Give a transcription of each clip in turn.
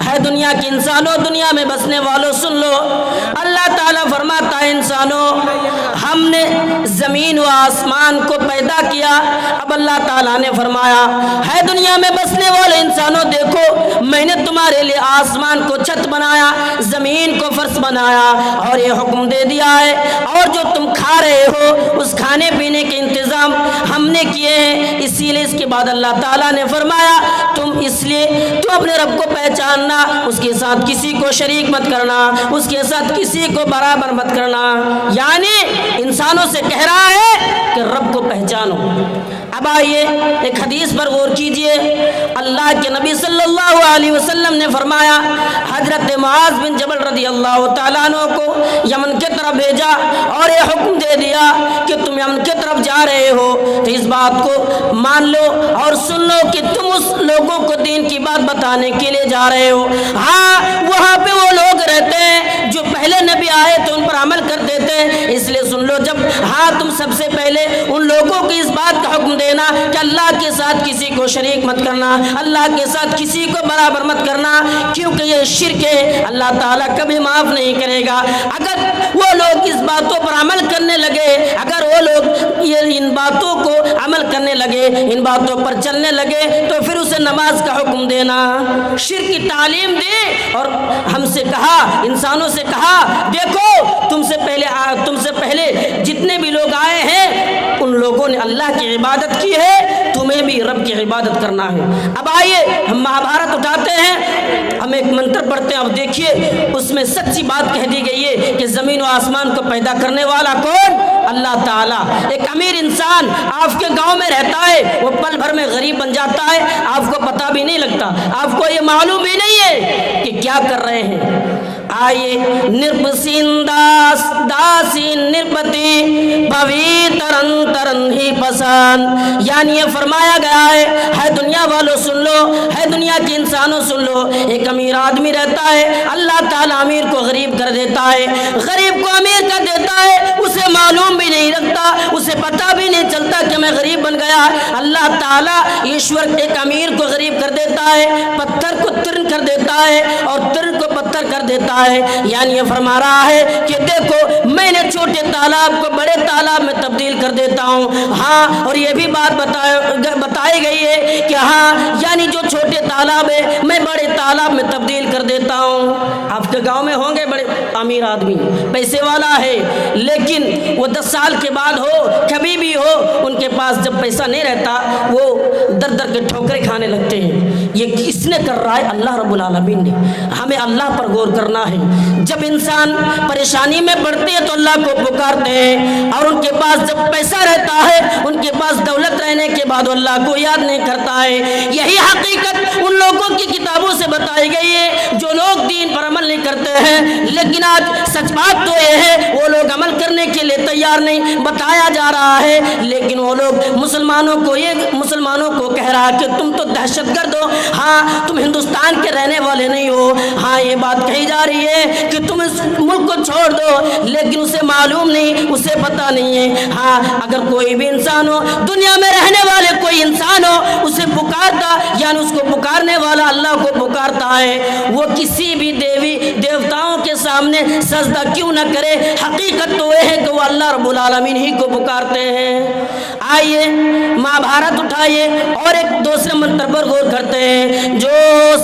ہے دنیا کے انسانوں، دنیا میں بسنے والوں سن لو، اللہ تعالیٰ فرماتا ہے انسانوں ہم نے زمین و آسمان کو پیدا کیا۔ اب اللہ تعالیٰ نے فرمایا ہے دنیا میں بسنے والے انسانوں دیکھو میں نے تمہارے لیے آسمان کو چھت بنایا، زمین کو فرش بنایا اور یہ حکم دے دیا ہے اور جو تم کھا رہے ہو اس کھانے پینے کے انتظام ہم نے کیے ہیں۔ اسی لیے اس کے بعد اللہ تعالیٰ نے فرمایا تم اس لیے تو اپنے رب کو پہچاننا، اس کے ساتھ کسی کو شریک مت کرنا، اس کے ساتھ کسی کو برابر مت کرنا، یعنی انسانوں سے کہہ رہا ہے کہ رب کو پہچانو۔ اب آئیے ایک حدیث پر غور کیجئے، اللہ کے نبی صلی اللہ علیہ وسلم نے فرمایا، حضرت معاذ بن جبل رضی اللہ تعالیٰ عنہ کو یمن کی طرف بھیجا اور یہ حکم دے دیا کہ تم یمن کی طرف جا رہے ہو تو اس بات کو مان لو اور سن لو کہ تم اس لوگوں کو دین کی بات بتانے کے لیے جا رہے ہو۔ ہاں وہاں پہ وہ لوگ رہتے ہیں جو پہلے نبی آئے تو ان پر عمل کرتے تھے، اس لیے سن لو جب ہاں تم سب سے پہلے ان لوگوں کو اس بات کا حکم دینا کہ اللہ کے ساتھ کسی کو شریک مت کرنا، اللہ کے ساتھ کسی کو برابر مت کرنا، کیونکہ یہ شرک ہے، اللہ تعالیٰ کبھی معاف نہیں کرے گا۔ اگر وہ لوگ اس باتوں پر عمل کرنے لگے، اگر وہ لوگ ان باتوں کو عمل کرنے لگے، ان باتوں پر چلنے لگے تو پھر اسے نماز کا حکم دینا، شرک کی تعلیم دی اور ہم سے کہا، انسانوں سے کہا دیکھو تم سے پہلے جتنے بھی لوگ آئے ہیں ان لوگوں نے اللہ کی عبادت کی ہے، تمہیں بھی رب کی عبادت کرنا ہے۔ اب آئیے ہم مہابھارت اٹھاتے ہیں، ہم ایک منتر پڑھتے ہیں، اب دیکھیے اس میں سچی بات کہہ دی گئی ہے کہ زمین و آسمان کو پیدا کرنے والا کون؟ اللہ تعالیٰ۔ ایک امیر انسان آپ کے گاؤں میں رہتا ہے، وہ پل بھر میں غریب بن جاتا ہے، آپ کو پتہ بھی نہیں لگتا، آپ کو یہ معلوم بھی نہیں ہے کہ کیا کر رہے ہیں۔ آئیے نرپسین داس داسی نرپتی بھوی ترن ترن ہی پسند، یعنی یہ فرمایا گیا ہے دنیا والوں سن لو، ہے دنیا کے انسانوں سن لو، ایک امیر آدمی رہتا ہے، اللہ تعالیٰ امیر کو غریب کر دیتا ہے، غریب کو امیر کر دیتا ہے، اسے معلوم بھی نہیں رکھتا، اسے پتہ بھی نہیں چلتا کہ میں غریب بن گیا۔ اللہ تعالیٰ ایشور ایک امیر کو غریب کر دیتا ہے، پتھر کو ترن کر دیتا ہے اور ترن کو پتھر کر دیتا ہے، یعنی یہ فرما رہا ہے کہ دیکھو میں نے چھوٹے تالاب کو بڑے تالاب میں تبدیل کر دیتا ہوں۔ ہاں اور یہ بھی بات بتائی گئی ہے کہ ہاں یعنی جو چھوٹے تالاب ہے میں بڑے تالاب میں تبدیل کر دیتا ہوں۔ آپ کے گاؤں میں ہوں گے بڑے امیر آدمی، پیسے والا ہے، لیکن وہ 10 سال کے بعد ہو کبھی بھی ہو ان کے پاس جب پیسہ نہیں رہتا وہ در در کے ٹھوکریں کھانے لگتے ہیں۔ یہ کس نے کر رہا ہے؟ اللہ رب العالمین نے۔ ہمیں اللہ پر غور کرنا ہے۔ جب انسان پریشانی میں پڑتے ہیں تو اللہ کو پکارتے ہیں، اور ان کے پاس جب پیسہ رہتا ہے، ان کے پاس دولت رہنے کے بعد وہ اللہ کو یاد نہیں کرتا ہے۔ یہی حقیقت ان لوگوں کی کتابوں سے بتائی گئی ہے جو لوگ دین پر عمل نہیں کرتے ہیں، لیکن آج سچ بات تو یہ ہے وہ لوگ عمل کرنے کے لیے تیار نہیں، بتایا جا رہا ہے، لیکن وہ لوگ مسلمانوں کو کہہ رہا کہ تم تو دہشت گرد ہو، ہاں تم ہندوستان کے رہنے والے نہیں ہو، ہاں یہ بات کہی جا رہی ہے کہ تم اس ملک کو چھوڑ دو، لیکن اسے معلوم نہیں، اسے پتہ نہیں ہے۔ ہاں اگر کوئی بھی انسان ہو، دنیا میں رہنے والے کوئی انسان ہو، اسے پکارتا یعنی اس کو پکارنے والا اللہ کو پکارتا ہے، وہ کسی بھی دیوتاؤں کے سامنے سجدہ کیوں نہ کرے، حقیقت تو یہ ہے کہ وہ اللہ رب العالمین ہی کو پکارتے ہیں۔ آئیے مہابھارت اٹھائیے اور ایک دوسرے منتر پر غور کرتے ہیں، جو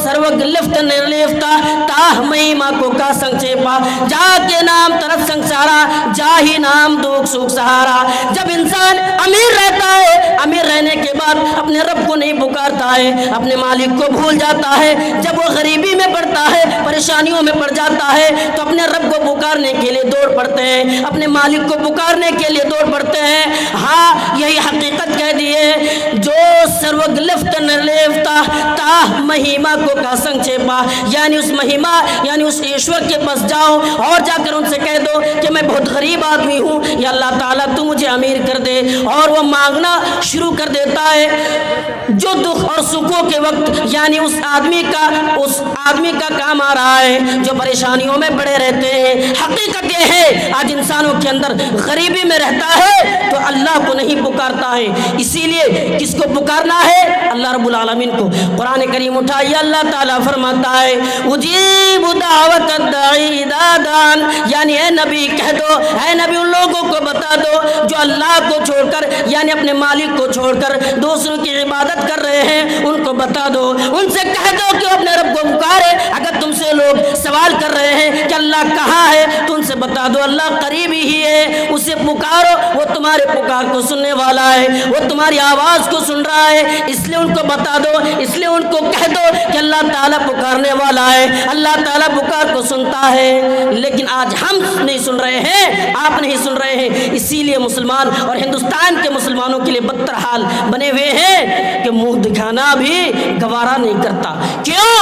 سروگ لفت نرلیفتا تاہ مہیما کو کا سنکشیپا جا کے نام طرف سنسارا جاہی نام دکھ سکھ سہارا۔ جب انسان امیر رہتا ہے، امیر رہنے کے بعد اپنے رب کو نہیں پکارتا ہے، اپنے مالک کو بھول جاتا ہے، جب وہ غریبی میں پڑتا ہے، پریشانیوں میں پڑ جاتا ہے تو اپنے رب کو پکارنے کے لیے دوڑ پڑتے ہیں، اپنے مالک کو پکارنے کے لیے دوڑ پڑتے ہیں۔ ہاں یہی حقیقت کہہ دیے، جو سروگ لفت نرلیفتا تاہ مہیما کو کا سنکشیپا، یعنی اس مہیما یعنی اس ایشور کے پاس جاؤ اور جا کر ان سے کہہ دو کہ میں بہت غریب آدمی ہوں، یا اللہ تعالیٰ تو مجھے امیر کر دے، اور وہ مانگنا شروع کر دیتا ہے۔ جو دکھ اور سکھوں کے وقت یعنی اس آدمی کا کام آ رہا ہے جو پریشانیوں میں پڑے رہتے ہیں۔ حقیقت یہ ہے آج انسانوں کے اندر غریبی میں رہتا ہے تو اللہ کو نہیں پکارتا ہے، اسی لیے کس کو پکارنا ہے؟ اللہ رب العالمین کو۔ قرآن کریم اٹھائیے، اللہ تعالیٰ فرماتا ہے اجیب دعوت الداعی اذا دعان، یعنی اے نبی کہہ دو، اے نبی ان لوگوں کو بتا دو جو اللہ کو چھوڑ کر یعنی اپنے مالک کو چھوڑ کر دوسروں کی عبادت کر رہے ہیں، ان کو بتا دو، ان سے کہہ دو کہ اپنے رب کو پکارے۔ اگر تم سے لوگ سوال کر رہے ہیں کہ اللہ کہاں ہے تو ان سے بتا دو اللہ قریب ہی ہے، اسے پکارو، وہ تمہارے پکار کو سننے والا ہے، وہ تمہاری آواز کو سن رہا ہے، اس لیے ان کو بتا دو، اس لیے ان کو کہہ دو کہ اللہ تعالیٰ پکارنے والا ہے، اللہ تعالیٰ پکار کو سنتا ہے۔ لیکن آج ہم نہیں سن رہے ہیں، آپ نہیں سن رہے ہیں، اسی لیے مسلمان اور ہندوستان کے مسلمانوں کے لیے بدتر حال بنے ہوئے ہیں کہ منہ دکھانا بھی گوارا نہیں کرتا۔ کیوں؟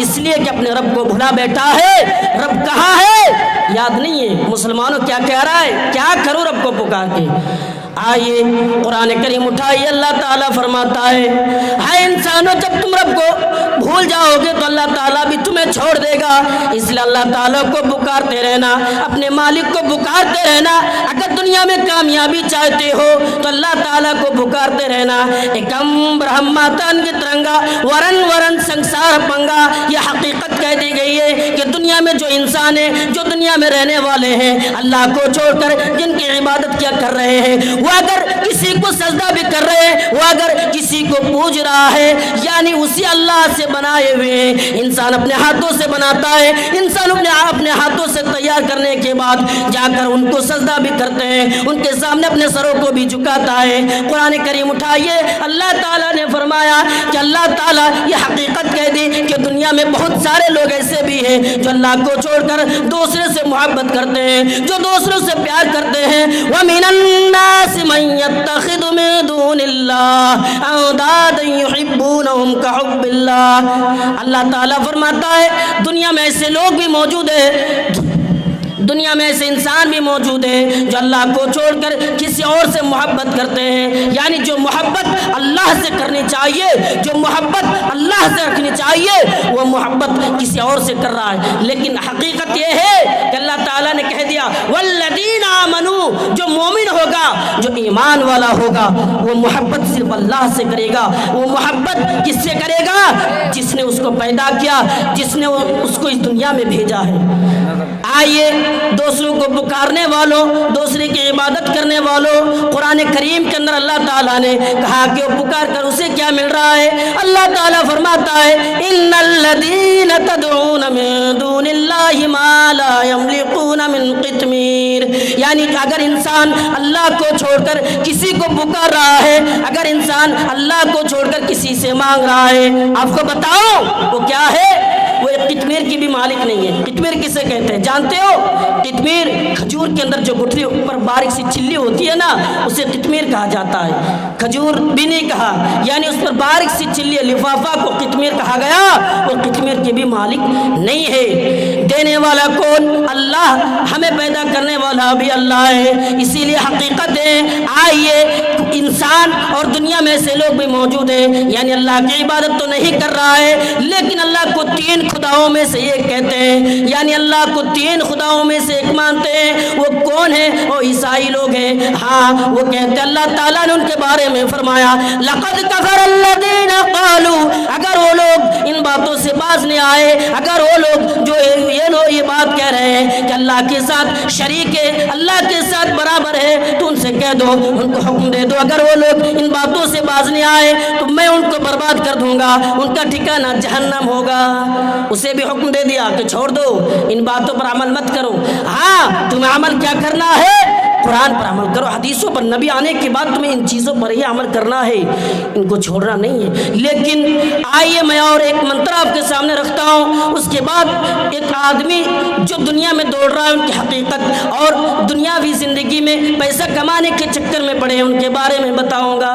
اس لیے کہ اپنے رب کو بھلا بیٹھا ہے۔ رب کہاں ہے یاد نہیں ہے۔ مسلمانوں کیا کہہ رہا ہے؟ کیا کروں رب کو پکار کے؟ آئیے قرآن کریم اٹھائیے، اللہ تعالیٰ فرماتا ہے ہائے انسانوں جب تم رب کو بھول جاؤ گے تو اللہ تعالیٰ بھی تمہیں چھوڑ دے گا، اس لیے اللہ تعالیٰ کو پکارتے رہنا، اپنے مالک کو پکارتے رہنا۔ اگر دنیا میں کامیابی چاہتے ہو تو اللہ تعالیٰ کو پکارتے رہنا۔ ایکم برہماتان کی ترنگا ورن ورن سنسار پنگا، یہ حقیقت کہہ دی گئی ہے کہ دنیا میں جو انسان ہیں، جو دنیا میں رہنے والے ہیں، اللہ کو چھوڑ کر جن کی عبادت کیا کر رہے ہیں، وہ اگر کسی کو سجدہ بھی کر رہے ہیں، وہ اگر کسی کو پوج رہا ہے، یعنی اسی اللہ سے بنائے ہوئے ہیں۔ انسان اپنے ہاتھوں سے بناتا ہے، انسان اپنے ہاتھوں سے تیار کرنے کے بعد جا کر ان کو سجدہ بھی کرتے ہیں، ان کے سامنے اپنے سروں کو بھی جھکاتا ہے۔ قرآن کریم اٹھائیے، اللہ تعالیٰ نے فرمایا کہ اللہ تعالیٰ یہ حقیقت کہہ دی کہ دنیا میں بہت سارے لوگ ایسے بھی ہیں جو اللہ کو چھوڑ کر دوسرے سے محبت کرتے ہیں، جو دوسروں سے پیار کرتے ہیں۔ وَمِنَ النَّاسِ مَن يَتَّخِذُ مِن دُونِ اللَّهِ أَنْدَادًا يُحِبُّونَهُمْ كَحُبِّ اللَّهِ۔ اللہ تعالیٰ فرماتا ہے دنیا میں ایسے لوگ بھی موجود ہیں، دنیا میں ایسے انسان بھی موجود ہیں جو اللہ کو چھوڑ کر کسی اور سے محبت کرتے ہیں، یعنی جو محبت اللہ سے کرنی چاہیے، جو محبت اللہ سے رکھنی چاہیے، وہ محبت کسی اور سے کر رہا ہے۔ لیکن حقیقت یہ ہے کہ اللہ تعالیٰ نے کہہ دیا والذین آمنوا، جو مومن ہوگا، جو ایمان والا ہوگا، وہ محبت صرف اللہ سے کرے گا۔ وہ محبت کس سے کرے گا؟ جس نے اس کو پیدا کیا، جس نے اس کو اس دنیا میں بھیجا ہے۔ آئیے دوسروں کو پکارنے والوں، دوسرے کی عبادت کرنے والوں، قرآن کریم کے اندر اللہ تعالیٰ نے کہا کہ وہ پکار کر اسے کیا مل رہا ہے؟ اللہ تعالیٰ فرماتا ہے ان الذین تدعون من دون اللہ ما لا یملکون من قطمیر، یعنی اگر انسان اللہ کو چھوڑ کر کسی کو پکار رہا ہے، اگر انسان اللہ کو چھوڑ کر کسی سے مانگ رہا ہے، آپ کو بتاؤ وہ کیا ہے؟ وہ ایک قطمیر کی بھی مالک نہیں ہے۔ قطمیر کسے کہتے ہیں جانتے ہو؟ قطمیر کھجور کے اندر جو گٹھلی اوپر باریک سی چھلی ہوتی ہے نا، اسے قطمیر کہا جاتا ہے۔ کھجور بھی نہیں کہا، یعنی اس پر باریک سی چھلی لفافہ کو قطمیر کہا گیا، وہ قطمیر کی بھی مالک نہیں ہے۔ دینے والا کون؟ اللہ، ہمیں پیدا کرنے والا بھی اللہ ہے۔ اسی لیے حقیقت ہے آئیے انسان اور دنیا میں ایسے لوگ بھی موجود ہیں، یعنی اللہ کی عبادت تو نہیں کر رہا ہے لیکن اللہ کو تین خداؤں میں سے ایک کہتے ہیں، یعنی اللہ کو تین خداؤں میں سے ایک مانتے ہیں۔ وہ کون ہے؟ وہ عیسائی لوگ ہیں۔ ہاں وہ کہتے ہیں، اللہ تعالیٰ نے ان کے بارے میں فرمایا لقد کفر الذین قالوا، اگر وہ لوگ ان باتوں سے باز نہیں آئے، اگر وہ لوگ جو یہ بات کہہ رہے ہیں کہ اللہ کے ساتھ شریک ہے، اللہ کے ساتھ برابر ہے، تو ان سے کہہ دو، ان کو حکم دے دو اگر وہ لوگ ان باتوں سے باز نہیں آئے تو میں ان کو برباد کر دوں گا، ان کا ٹھکانہ جہنم ہوگا۔ اسے بھی حکم دے دیا کہ چھوڑ دو، ان باتوں پر عمل مت کرو۔ ہاں تمہیں عمل کیا کرنا ہے؟ قرآن پر عمل کرو، حدیثوں پر، نبی آنے کے بعد تمہیں ان چیزوں پر ہی عمل کرنا ہے، ان کو چھوڑنا نہیں ہے۔ لیکن آئیے میں اور ایک منتر آپ کے سامنے رکھتا ہوں، اس کے بعد ایک آدمی جو دنیا میں دوڑ رہا ہے ان کی حقیقت اور دنیاوی زندگی میں پیسہ کمانے کے چکر میں پڑے ہیں ان کے بارے میں بتاؤں گا۔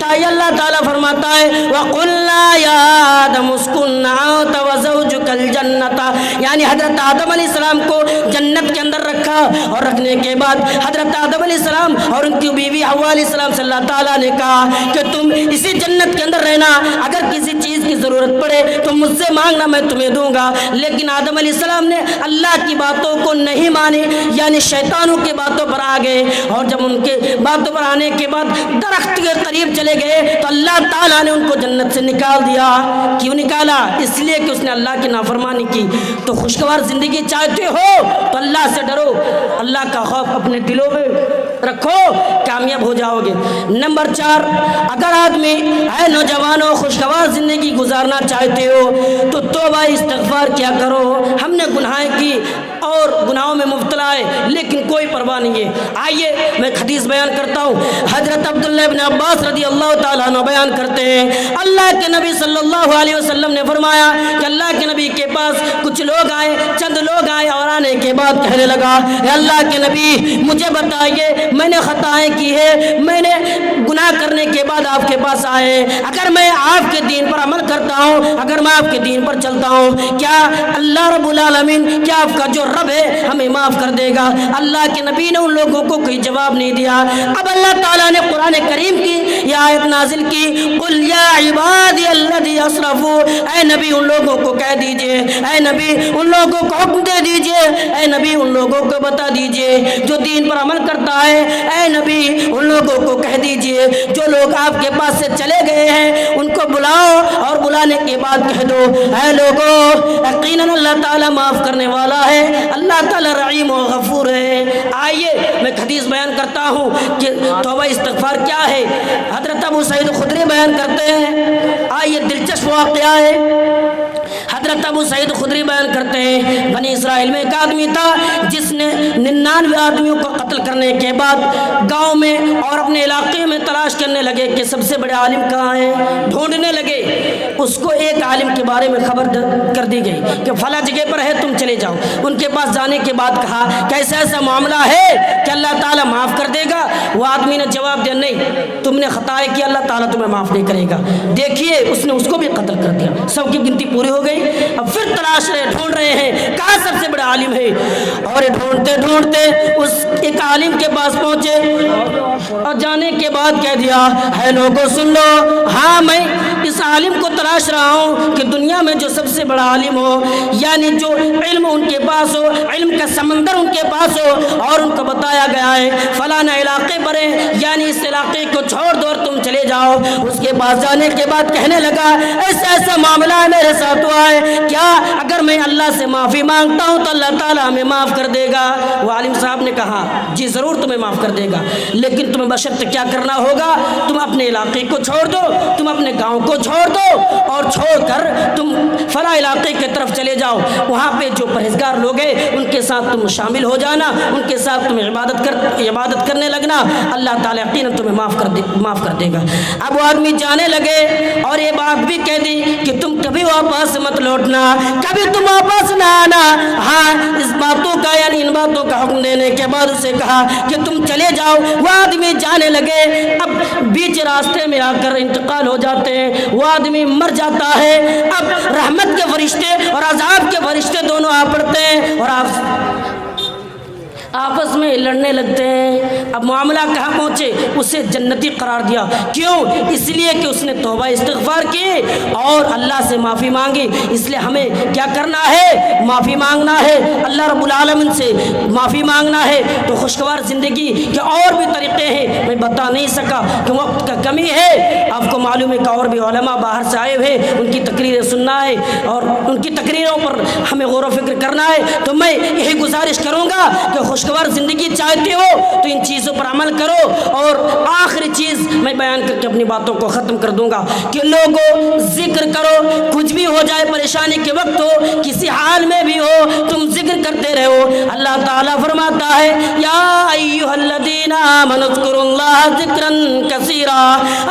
بٹھائی اللہ تعالیٰ فرماتا ہے وَقُلْنَا يَا آدَمُ اسْكُنْ أَنْتَ وَزَوْجُكَ الْجَنَّةَ، یعنی حضرت آدم علیہ السلام کو جنت کے اندر رکھا، اور رکھنے کے بعد حضرت آدم علیہ السلام اور ان کی بیوی حوا علیہ السلام سے اللہ تعالیٰ نے کہا کہ تم اسی جنت کے اندر رہنا، اگر کسی چیز کی ضرورت پڑے تو مجھ سے مانگنا، میں تمہیں دوں گا۔ لیکن آدم علیہ السلام نے اللہ کی باتوں کو نہیں مانی، یعنی شیطانوں کی باتوں پر آ گئے، اور جب ان کے باتوں پر آنے کے بعد درخت کے قریب چلے گئے تو اللہ تعالیٰ نے ان کو جنت سے نکال دیا۔ کیوں نکالا؟ اس لیے کہ اس نے اللہ کی نافرمانی کی۔ تو خوشگوار زندگی چاہتے ہو تو اللہ سے ڈرو، اللہ کا خوف اپنے دلوں میں رکھو، کامیاب ہو جاؤ گے۔ نمبر 4، اگر آدمی اے نوجوانوں خوشگوار زندگی گزارنا چاہتے ہو تو توبہ استغفار کیا کرو۔ ہم نے گناہ کی اور گناہوں میں مبتلا ہے لیکن کوئی پرواہ نہیں ہے۔ آئیے میں ایک حدیث بیان کرتا ہوں۔ حضرت عبداللہ ابن عباس رضی اللہ تعالیٰ عنہ بیان کرتے ہیں اللہ کے نبی صلی اللہ علیہ وسلم نے فرمایا کہ اللہ کے نبی کے پاس کچھ لوگ آئے، چند لوگ آئے، اور آنے کے بعد کہنے لگا اے اللہ کے نبی مجھے بتائیے میں نے خطائیں کی ہے، میں نے گناہ کرنے کے بعد آپ کے پاس آئے، اگر میں آپ کے دین پر عمل کرتا ہوں، اگر میں آپ کے دین پر چلتا ہوں، کیا اللہ رب العالمین، کیا آپ کا جو رب ہے ہمیں معاف کر دے گا؟ اللہ کے نبی نے ان لوگوں کو کوئی جواب نہیں دیا۔ اب اللہ تعالیٰ نے قرآن کریم کی یہ آیت نازل کی قل یا عبادی الذی اسرفوا، اے نبی ان لوگوں کو کہہ دیجئے، اے نبی ان لوگوں کو حکم دے دیجئے، اے نبی ان لوگوں کو بتا دیجئے جو دین پر عمل کرتا ہے، اے نبی ان لوگوں کو کہہ دیجئے جو لوگ آپ کے پاس سے چلے گئے ہیں ان کو بلاؤ، اور بلانے کے بعد کہہ دو اے لوگوں یقیناً اللہ تعالیٰ معاف کرنے والا ہے، اللہ تعالیٰ رحیم و غفور ہے۔ آئیے میں حدیث بیان کرتا ہوں کہ توبہ استغفار کیا ہے۔ حضرت ابو سعید خدری بیان کرتے ہیں، آئیے دلچسپ واقعہ ہے۔ حضرت ابو سعید خدری بیان کرتے ہیں بنی اسرائیل میں ایک آدمی تھا جس نے 99 آدمیوں کو قتل کرنے کے بعد گاؤں میں اور اپنے علاقے میں تلاش کرنے لگے کہ سب سے بڑے عالم کہاں ہیں، ڈھونڈنے لگے۔ اس کو ایک عالم کے بارے میں خبر کر دی گئی کہ فلاں جگہ پر ہے، تم چلے جاؤ۔ ان کے پاس جانے کے بعد کہا کہ ایسا معاملہ ہے کہ اللہ تعالیٰ معاف کر دے گا؟ وہ آدمی نے جواب دیا نہیں، تم نے خطائیں کی، اللہ تعالیٰ تمہیں معاف نہیں کرے گا۔ دیکھیے اس نے اس کو بھی قتل کر دیا، سب کی گنتی پوری ہو گئی۔ اب پھر تلاش رہے، ڈھونڈ رہے ہیں کہاں سب سے بڑا عالم ہے، اور ڈھونڈتے ڈھونڈتے اس ایک عالم کے پاس پہنچے، اور جانے کے بعد کہہ دیا ہے لوگوں سن لو، ہاں میں اس عالم کو تلاش رہا ہوں کہ دنیا میں جو سب سے بڑا عالم ہو، یعنی جو علم ان کے پاس ہو، علم کا سمندر ان کے پاس ہو، اور ان کو بتایا گیا ہے فلانا علاقے پر ہے، یعنی اس علاقے کو چھوڑ دو اور تم چلے جاؤ۔ اس کے پاس جانے کے بعد کہنے لگا ایسا معاملہ ہے میرے ساتھ ہوا ہے، کیا اگر میں اللہ سے معافی مانگتا ہوں تو اللہ تعالیٰ ہمیں معاف کر دے گا؟ وہ عالم صاحب نے کہا جی ضرور تمہیں معاف کر دے گا، لیکن تمہیں بشرط کیا کرنا ہوگا، تم اپنے علاقے کو چھوڑ دو، تم اپنے گاؤں کو چھوڑ دو، اور چھوڑ کر تم فلاں علاقے کی طرف چلے جاؤ، وہاں پہ جو پرہیزگار لوگ ہیں ان کے ساتھ تم شامل ہو جانا، ان کے ساتھ تم عبادت کرنے لگنا، اللہ تعالیٰ یقیناً تمہیں معاف کر دے گا۔ اب وہ آدمی جانے لگے اور یہ بات بھی کہہ دی کہ تم کبھی واپس مت لوٹنا، کبھی تم واپس نہ آنا۔ ہاں اس باتوں کا یعنی ان باتوں کا حکم دینے کے بعد اسے کہا کہ تم چلے جاؤ۔ وہ آدمی جانے لگے، اب بیچ راستے میں آ کر انتقال ہو جاتے ہیں، وہ آدمی مر جاتا ہے۔ اب رحمت کے فرشتے اور عذاب کے فرشتے دونوں آ پڑتے ہیں اور آپس میں لڑنے لگتے ہیں۔ اب معاملہ کہاں پہنچے، اسے جنتی قرار دیا، کیوں؟ اس لیے کہ اس نے توبہ استغفار کی اور اللہ سے معافی مانگی۔ اس لیے ہمیں کیا کرنا ہے، معافی مانگنا ہے، اللہ رب العالمین سے معافی مانگنا ہے۔ تو خوشگوار زندگی کے اور بھی طریقے ہیں، میں بتا نہیں سکا کہ وقت کا کمی ہے۔ آپ کو معلوم ہے کہ اور بھی علماء باہر سے آئے ہوئے، ان کی تقریریں سننا ہے اور ان کی تقریروں پر ہمیں غور و فکر کرنا ہے۔ تو میں یہی گزارش کروں گا کہ خوشگوار زندگی چاہتے ہو تو ان چیزوں پر عمل کرو۔ اور آخری چیز میں بیان کر کے اپنی باتوں کو ختم کر دوں گا کہ لوگوں ذکر کرو، کچھ بھی ہو جائے، پریشانی کے وقت ہو، کسی حال میں بھی ہو، تم ذکر کرتے رہو۔ اللہ تعالیٰ فرماتا ہے یا ایھا الذین آمنوا اذکروا اللہ ذکرا کثیرا،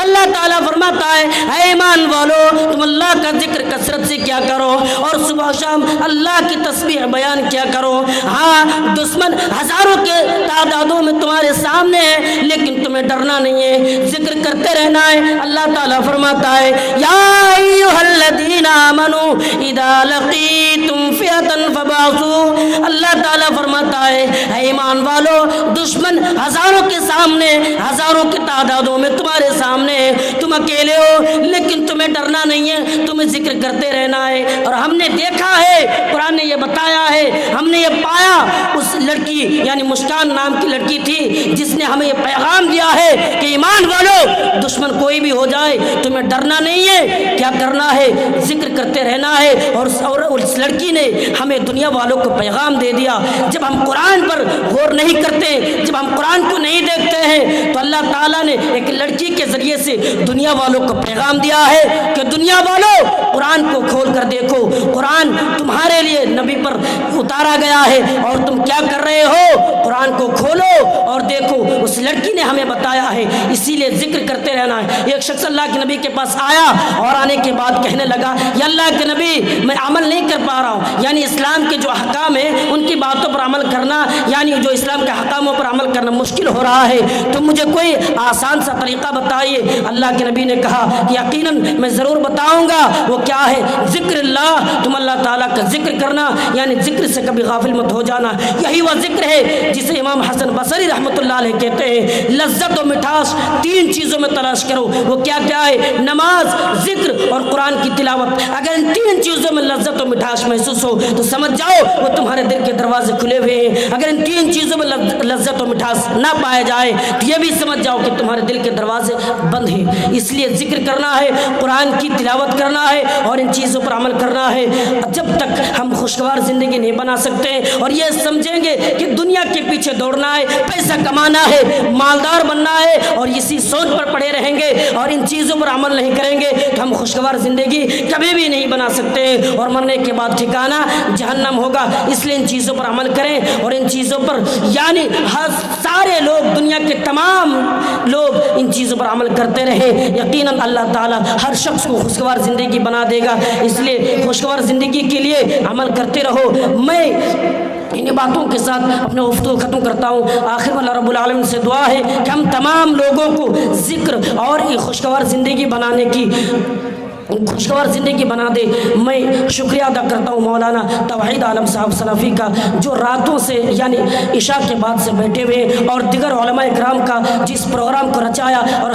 اللہ تعالیٰ فرماتا ہے اے ایمان والو تم اللہ کا ذکر کثرت سے کیا کرو اور صبح شام اللہ کی تسبیح بیان کیا کرو. ہاں دشمن ہزاروں کے تعدادوں میں تمہارے سامنے ہے لیکن تمہیں ڈرنا نہیں ہے, ذکر کرتے رہنا ہے. اللہ تعالیٰ فرماتا ہے یا ایھا الذین آمنوا اذا لقیتم فئۃ فبعثوا. اللہ تعالیٰ فرماتا ہے اے ایمان والو دشمن ہزاروں کے سامنے, ہزاروں کے تعدادوں میں تمہارے سامنے ہے, تم اکیلے ہو لیکن تمہیں ڈرنا نہیں ہے, تمہیں ذکر کرتے رہنا ہے. اور ہم نے دیکھا ہے, قرآن نے یہ بتایا ہے, ہم نے یہ پایا اس لڑکی یعنی مسکان نام کی لڑکی تھی جس نے ہمیں یہ پیغام دیا ہے کہ ایمان والو دشمن کوئی بھی ہو جائے تمہیں ڈرنا نہیں ہے, کیا کرنا ہے ذکر کرتے رہنا ہے. اور اس لڑکی نے ہمیں دنیا والوں کو پیغام دے دیا. جب ہم قرآن پر غور نہیں کرتے, جب ہم قرآن کو نہیں دیکھتے ہیں تو اللہ تعالیٰ نے ایک لڑکی کے ذریعے سے دنیا والوں کو پیغام دیا ہے کہ دنیا والوں قرآن کو کھول کر دیکھو, قرآن تمہارے لیے نبی پر اتارا گیا ہے اور تم کیا کر رہے ہو, قرآن کو کھولو اور دیکھو. اس لڑکی نے ہمیں بتایا ہے, اسی لیے ذکر کرتے رہنا ہے. ایک شخص اللہ کے نبی کے پاس آیا اور آنے کے بعد کہنے لگا یا اللہ کے نبی میں عمل نہیں کر پا رہا ہوں, یعنی اسلام کے جو احکام ہیں ان کی باتوں پر عمل کرنا, یعنی جو اسلام کے احکاموں پر عمل کرنا مشکل ہو رہا ہے, تو مجھے کوئی آسان سا طریقہ بتائیے. اللہ کے نبی نے کہا کہ یقیناً میں ضرور بتاؤں گا. وہ کیا ہے؟ ذکر اللہ, تم اللہ تعالیٰ کا ذکر کرنا, یعنی ذکر سے کبھی غافل مت ہو جانا. یہی وہ ذکر ہے جسے امام حسن بصری رحمۃ اللہ علیہ کہتے ہیں لذت و مٹھاس تین چیزوں میں تلاش کرو. وہ کیا کیا ہے؟ نماز, ذکر اور قرآن کی تلاوت. اگر ان تین چیزوں میں لذت و مٹھاس محسوس ہو تو سمجھ جاؤ وہ تمہارے دل کے دروازے کھلے ہوئے ہیں. اگر ان تین چیزوں میں لذت و مٹھاس نہ پائے جائے تو یہ بھی سمجھ جاؤ کہ تمہارے دل کے دروازے بند ہیں. اس لیے ذکر کرنا ہے, قرآن کی تلاوت کرنا ہے اور ان چیزوں پر عمل کرنا ہے. جب تک ہم خوشگوار زندگی نہیں بنا سکتے اور یہ سمجھیں گے کہ دنیا کے پیچھے دوڑنا ہے, پیسہ کمانا ہے, مالدار بننا ہے اور اسی سوچ پر پڑے رہیں گے اور ان چیزوں پر عمل نہیں کریں گے تو ہم خوشگوار زندگی کبھی بھی نہیں بنا سکتے اور مرنے کے بعد ٹھکانہ جہنم ہوگا. اس لیے ان چیزوں پر عمل کریں اور ان چیزوں پر یعنی سارے لوگ, دنیا کے تمام لوگ ان چیزوں پر عمل کرتے رہے, یقیناً اللہ تعالیٰ ہر شخص کو خوشگوار زندگی بنا دے گا. اس لیے خوشگوار زندگی کے لیے عمل کرتے رہو. میں انہیں باتوں کے ساتھ اپنے گفتگو ختم کرتا ہوں. آخر میں اللہ رب العالمین سے دعا ہے کہ ہم تمام لوگوں کو ذکر اور ایک خوشگوار زندگی بنانے کی خوشگوار زندگی بنا دے. میں شکریہ ادا کرتا ہوں مولانا توحید عالم صاحب سلفی کا جو راتوں سے یعنی عشاء کے بعد سے بیٹھے ہوئے اور دیگر علماء کرام کا جس پروگرام کو رچایا اور